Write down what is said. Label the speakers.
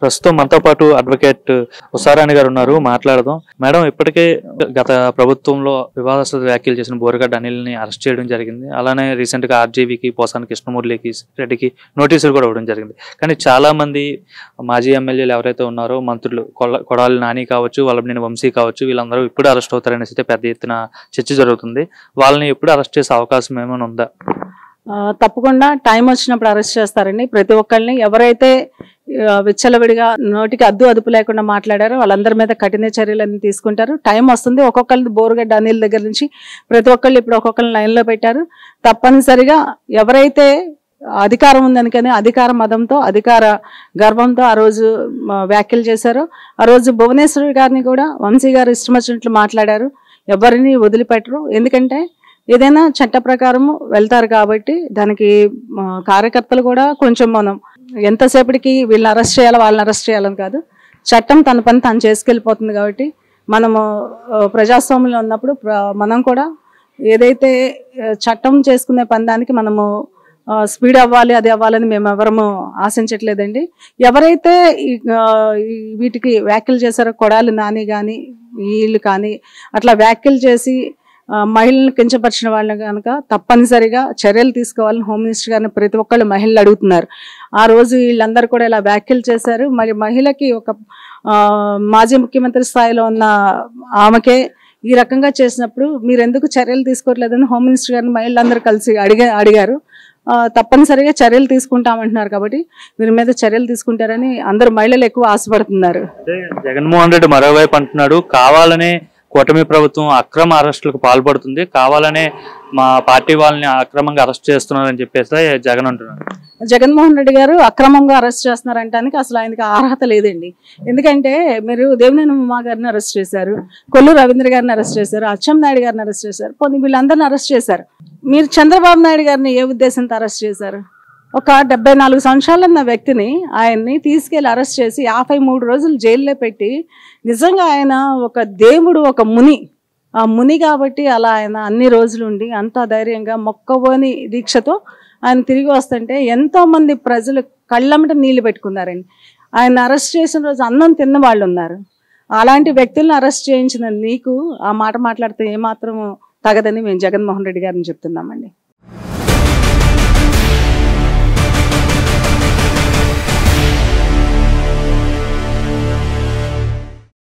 Speaker 1: ప్రస్తుతం మనతో పాటు అడ్వకేట్ ఉషారాణి గారు ఉన్నారు, మాట్లాడదాం. మేడం, ఇప్పటికే గత ప్రభుత్వంలో వివాదాస్పద వ్యాఖ్యలు చేసిన బోరగడ్డ అనిల్ని అరెస్ట్ చేయడం జరిగింది. అలానే రీసెంట్ గా ఆర్జీవీకి, పోసాని కృష్ణమురళికి రెడ్డికి నోటీసులు కూడా ఇవ్వడం జరిగింది. కానీ చాలా మంది మాజీ ఎమ్మెల్యేలు ఎవరైతే ఉన్నారో, మంత్రులు కొడాలి నాని కావచ్చు, వల్లభనేని వంశీ కావచ్చు, వీళ్ళందరూ ఇప్పుడు అరెస్ట్ అవుతారనేసి అయితే పెద్ద ఎత్తున చర్చ జరుగుతుంది. వాళ్ళని ఎప్పుడు అరెస్ట్ చేసే అవకాశం ఏమైనా ఉందా?
Speaker 2: తప్పకుండా టైం వచ్చినప్పుడు అరెస్ట్ చేస్తారండి. ప్రతి ఒక్కరిని ఎవరైతే విచ్చలవిడిగా నోటికి అదుపు లేకుండా మాట్లాడారో వాళ్ళందరి మీద కఠిన చర్యలన్నీ తీసుకుంటారు. టైం వస్తుంది. ఒక్కొక్కరిని బోరుగడ్డ అనిల్ దగ్గర నుంచి ప్రతి ఒక్కళ్ళు ఇప్పుడు ఒక్కొక్కరిని లైన్లో పెట్టారు. తప్పనిసరిగా ఎవరైతే అధికారం ఉందనుకని అధికార మదంతో, అధికార గర్వంతో ఆ రోజు వ్యాఖ్యలు చేశారో, ఆ రోజు భువనేశ్వరి గారిని కూడా వంశీ గారు ఇష్టం వచ్చినట్లు మాట్లాడారు. ఎవరిని వదిలిపెట్టరు. ఎందుకంటే ఏదైనా చట్ట ప్రకారము వెళ్తారు కాబట్టి దానికి కార్యకర్తలు కూడా కొంచెం మనం ఎంతసేపటికి వీళ్ళని అరెస్ట్ చేయాలి, వాళ్ళని అరెస్ట్ చేయాలని కాదు, చట్టం తన పని తను చేసుకెళ్ళిపోతుంది. కాబట్టి మనము ప్రజాస్వామ్యంలో ఉన్నప్పుడు మనం కూడా ఏదైతే చట్టం చేసుకునే పని దానికి మనము స్పీడ్ అవ్వాలి, అది అవ్వాలని మేము ఎవరము ఆశించట్లేదండి. ఎవరైతే వీటికి వ్యాఖ్యలు చేశారో, కొడాలి నాని కానీ వీళ్ళు కానీ అట్లా వ్యాఖ్యలు చేసి మహిళలను కించపరిచిన వాళ్ళని కనుక తప్పనిసరిగా చర్యలు తీసుకోవాలని హోమ్ మినిస్టర్ గారిని ప్రతి ఒక్కళ్ళు మహిళలు అడుగుతున్నారు. ఆ రోజు వీళ్ళందరూ కూడా ఇలా వ్యాఖ్యలు చేశారు. మరి మహిళకి ఒక మాజీ ముఖ్యమంత్రి స్థాయిలో ఉన్న ఆమెకే ఈ రకంగా చేసినప్పుడు మీరు ఎందుకు చర్యలు తీసుకోవట్లేదని హోమ్ మినిస్టర్ గారిని మహిళలందరూ కలిసి అడిగారు. తప్పనిసరిగా చర్యలు తీసుకుంటామంటున్నారు. కాబట్టి వీరి మీద చర్యలు తీసుకుంటారని అందరూ మహిళలు ఎక్కువ ఆశపడుతున్నారు.
Speaker 1: జగన్మోహన్ రెడ్డి మరోవైపు అంటున్నాడు, కావాలనే కూటమి ప్రభుత్వం అక్రమ అరెస్టులకు పాల్పడుతుంది, కావాలనే మా పార్టీ వాళ్ళని అక్రమంగా అరెస్ట్ చేస్తున్నారని చెప్పేసి జగన్ అంటున్నారు.
Speaker 2: జగన్మోహన్ రెడ్డి గారు అక్రమంగా అరెస్ట్ చేస్తున్నారంటానికి అసలు ఆయనకి అర్హత లేదండి. ఎందుకంటే మీరు దేవినేని ఉమా గారిని అరెస్ట్ చేశారు, కొల్లు రవీంద్ర గారిని అరెస్ట్ చేశారు, అచ్చెన్నాయుడు గారిని అరెస్ట్ చేశారు, పోనీ వీళ్ళందరినీ అరెస్ట్ చేశారు. మీరు చంద్రబాబు నాయుడు గారిని ఏ ఉద్దేశంతో అరెస్ట్ చేశారు? ఒక 74 సంవత్సరాలు ఉన్న వ్యక్తిని ఆయన్ని తీసుకెళ్లి అరెస్ట్ చేసి 53 రోజులు జైల్లో పెట్టి, నిజంగా ఆయన ఒక దేవుడు, ఒక ముని, ఆ ముని కాబట్టి అలా ఆయన అన్ని రోజులు ఉండి అంత ధైర్యంగా మొక్కబోని దీక్షతో ఆయన తిరిగి వస్తుంటే ఎంతోమంది ప్రజలు కళ్ళమ్మట నీళ్లు పెట్టుకున్నారండి. ఆయన అరెస్ట్ చేసిన రోజు అన్నం తిన్న వాళ్ళు ఉన్నారు. అలాంటి వ్యక్తులను అరెస్ట్ చేయించిన నీకు ఆ మాట మాట్లాడితే ఏమాత్రం తగదని మేము జగన్మోహన్ రెడ్డి గారిని చెప్తున్నామండి.